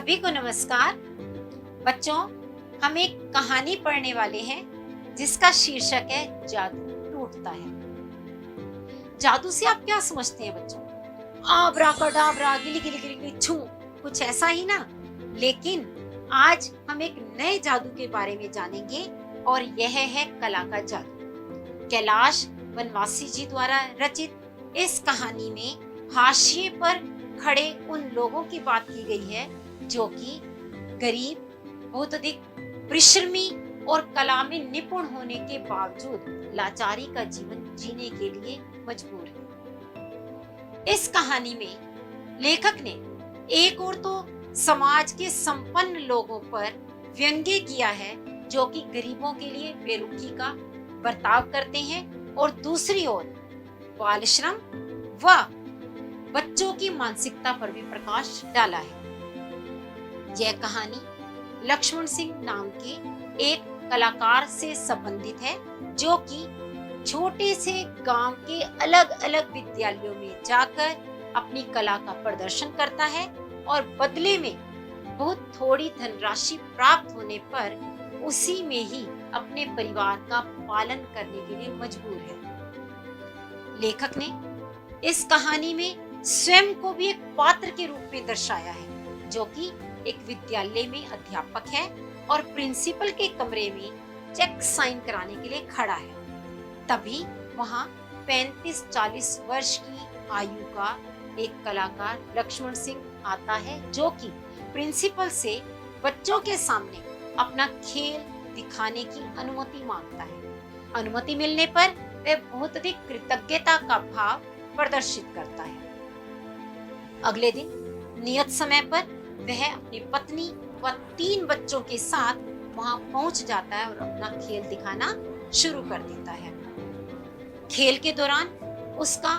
सभी को नमस्कार। बच्चों, हम एक कहानी पढ़ने वाले हैं जिसका शीर्षक है जादू टूटता है। जादू से आप क्या समझते हैं बच्चों? आब्राकाडाब्रा, गिली गिली गिली गिली छू, कुछ ऐसा ही ना। लेकिन आज हम एक नए जादू के बारे में जानेंगे और यह है कला का जादू। कैलाश वनवासी जी द्वारा रचित इस कहानी में हाशिए पर खड़े उन लोगों की बात की गई है जो कि गरीब, बहुत अधिक परिश्रमी और कला में निपुण होने के बावजूद लाचारी का जीवन जीने के लिए मजबूर है। इस कहानी में लेखक ने एक और तो समाज के संपन्न लोगों पर व्यंग्य किया है जो कि गरीबों के लिए बेरुखी का बर्ताव करते हैं, और दूसरी ओर बाल श्रम व बच्चों की मानसिकता पर भी प्रकाश डाला है। यह कहानी लक्ष्मण सिंह नाम के एक कलाकार से संबंधित है जो कि छोटे से गांव के अलग अलग विद्यालयों में जाकर अपनी कला का प्रदर्शन करता है और बदले में बहुत थोड़ी धनराशि प्राप्त होने पर उसी में ही अपने परिवार का पालन करने के लिए मजबूर है। लेखक ने इस कहानी में स्वयं को भी एक पात्र के रूप में दर्शाया है जो कि एक विद्यालय में अध्यापक है और प्रिंसिपल के कमरे में चेक साइन कराने के लिए खड़ा है। तभी वहां 35-40 वर्ष की आयु का एक कलाकार लक्ष्मण सिंह आता है जो कि प्रिंसिपल से बच्चों के सामने अपना खेल दिखाने की अनुमति मांगता है। अनुमति मिलने पर वह बहुत अधिक कृतज्ञता का भाव प्रदर्शित करता है। अगले दिन नियत समय पर वह अपनी पत्नी व 3 बच्चों के साथ वहां पहुंच जाता है और अपना खेल दिखाना शुरू कर देता है। खेल के दौरान उसका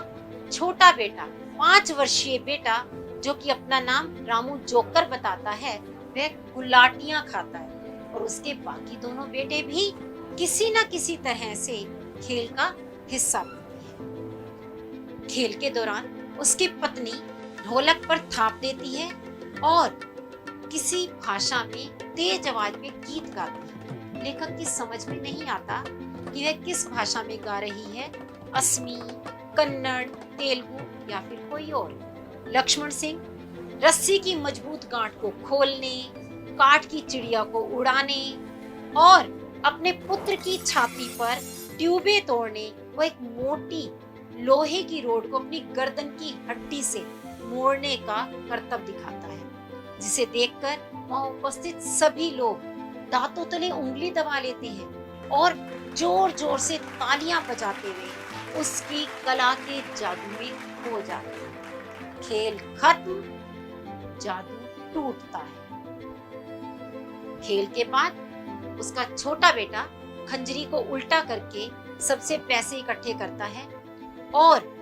छोटा बेटा, 5 वर्षीय बेटा, जो कि अपना नाम रामू जोकर बताता है, वह गुलाटियां खाता है और उसके बाकी दोनों बेटे भी किसी न किसी तरह से खेल का हिस्सा बनते हैं। खेल के दौरान उसकी पत्नी ढोलक पर थाप देती है और किसी भाषा में तेज आवाज में गीत गाती है। लेखक की समझ में नहीं आता कि वह किस भाषा में गा रही है, असमी, कन्नड़, तेलुगु या फिर कोई और। लक्ष्मण सिंह रस्सी की मजबूत गांठ को खोलने, काठ की चिड़िया को उड़ाने और अपने पुत्र की छाती पर ट्यूबे तोड़ने व एक मोटी लोहे की रोड को अपनी गर्दन की हड्डी से मोड़ने का करतब दिखाता है, जिसे देखकर वहां उपस्थित सभी लोग दांतों तले उंगली दबा लेते हैं और जोर जोर से तालियां बजाते हुए उसकी कला के जादू में खो जाते हैं। खेल खत्म, जादू टूटता है। खेल के बाद उसका छोटा बेटा खंजरी को उल्टा करके सबसे पैसे इकट्ठे करता है और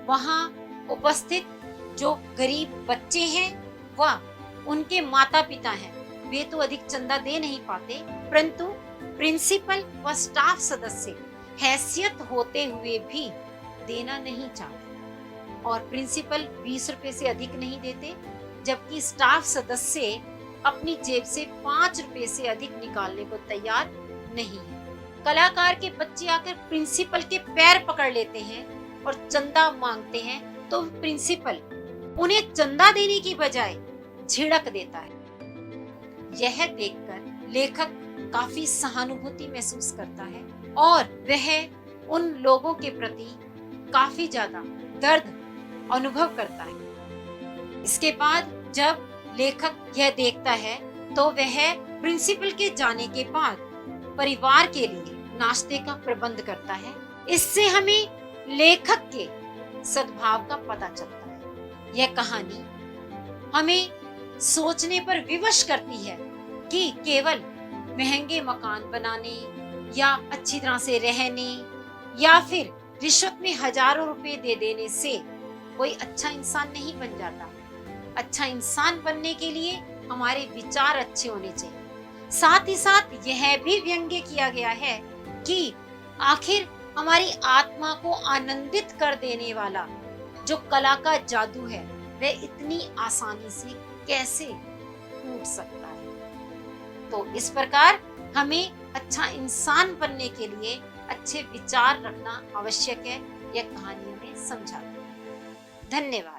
वहां उपस्थित जो गरीब बच्चे हैं व उनके माता पिता हैं, वे तो अधिक चंदा दे नहीं पाते, परंतु प्रिंसिपल व स्टाफ सदस्य हैसियत होते हुए भी देना नहीं चाहते और प्रिंसिपल 20 रुपए से अधिक नहीं देते, जबकि स्टाफ सदस्य अपनी जेब से 5 रुपए से अधिक निकालने को तैयार नहीं है। कलाकार के बच्चे आकर प्रिंसिपल के पैर पकड़ लेते हैं और चंदा मांगते हैं, तो प्रिंसिपल उन्हें चंदा देने की बजाय झिड़क देता है। यह देखकर लेखक काफी सहानुभूति महसूस करता है और वह उन लोगों के प्रति काफी ज्यादा दर्द अनुभव करता है। इसके बाद जब लेखक यह देखता है तो वह प्रिंसिपल के जाने के बाद परिवार के लिए नाश्ते का प्रबंध करता है। इससे हमें लेखक के सद्भाव का पता चलता है। यह कहानी हमें सोचने पर विवश करती है कि केवल महंगे मकान बनाने या अच्छी तरह से रहने या फिर रिश्वत में हजारों रुपए दे देने से कोई अच्छा इंसान नहीं बन जाता। अच्छा इंसान बनने के लिए हमारे विचार अच्छे होने चाहिए। साथ ही साथ यह भी व्यंग्य किया गया है कि आखिर हमारी आत्मा को आनंदित कर देने वाला जो कला का जादू है वह इतनी आसानी से कैसे टूट सकता है। तो इस प्रकार हमें अच्छा इंसान बनने के लिए अच्छे विचार रखना आवश्यक है, यह कहानियों में समझाते हैं। धन्यवाद।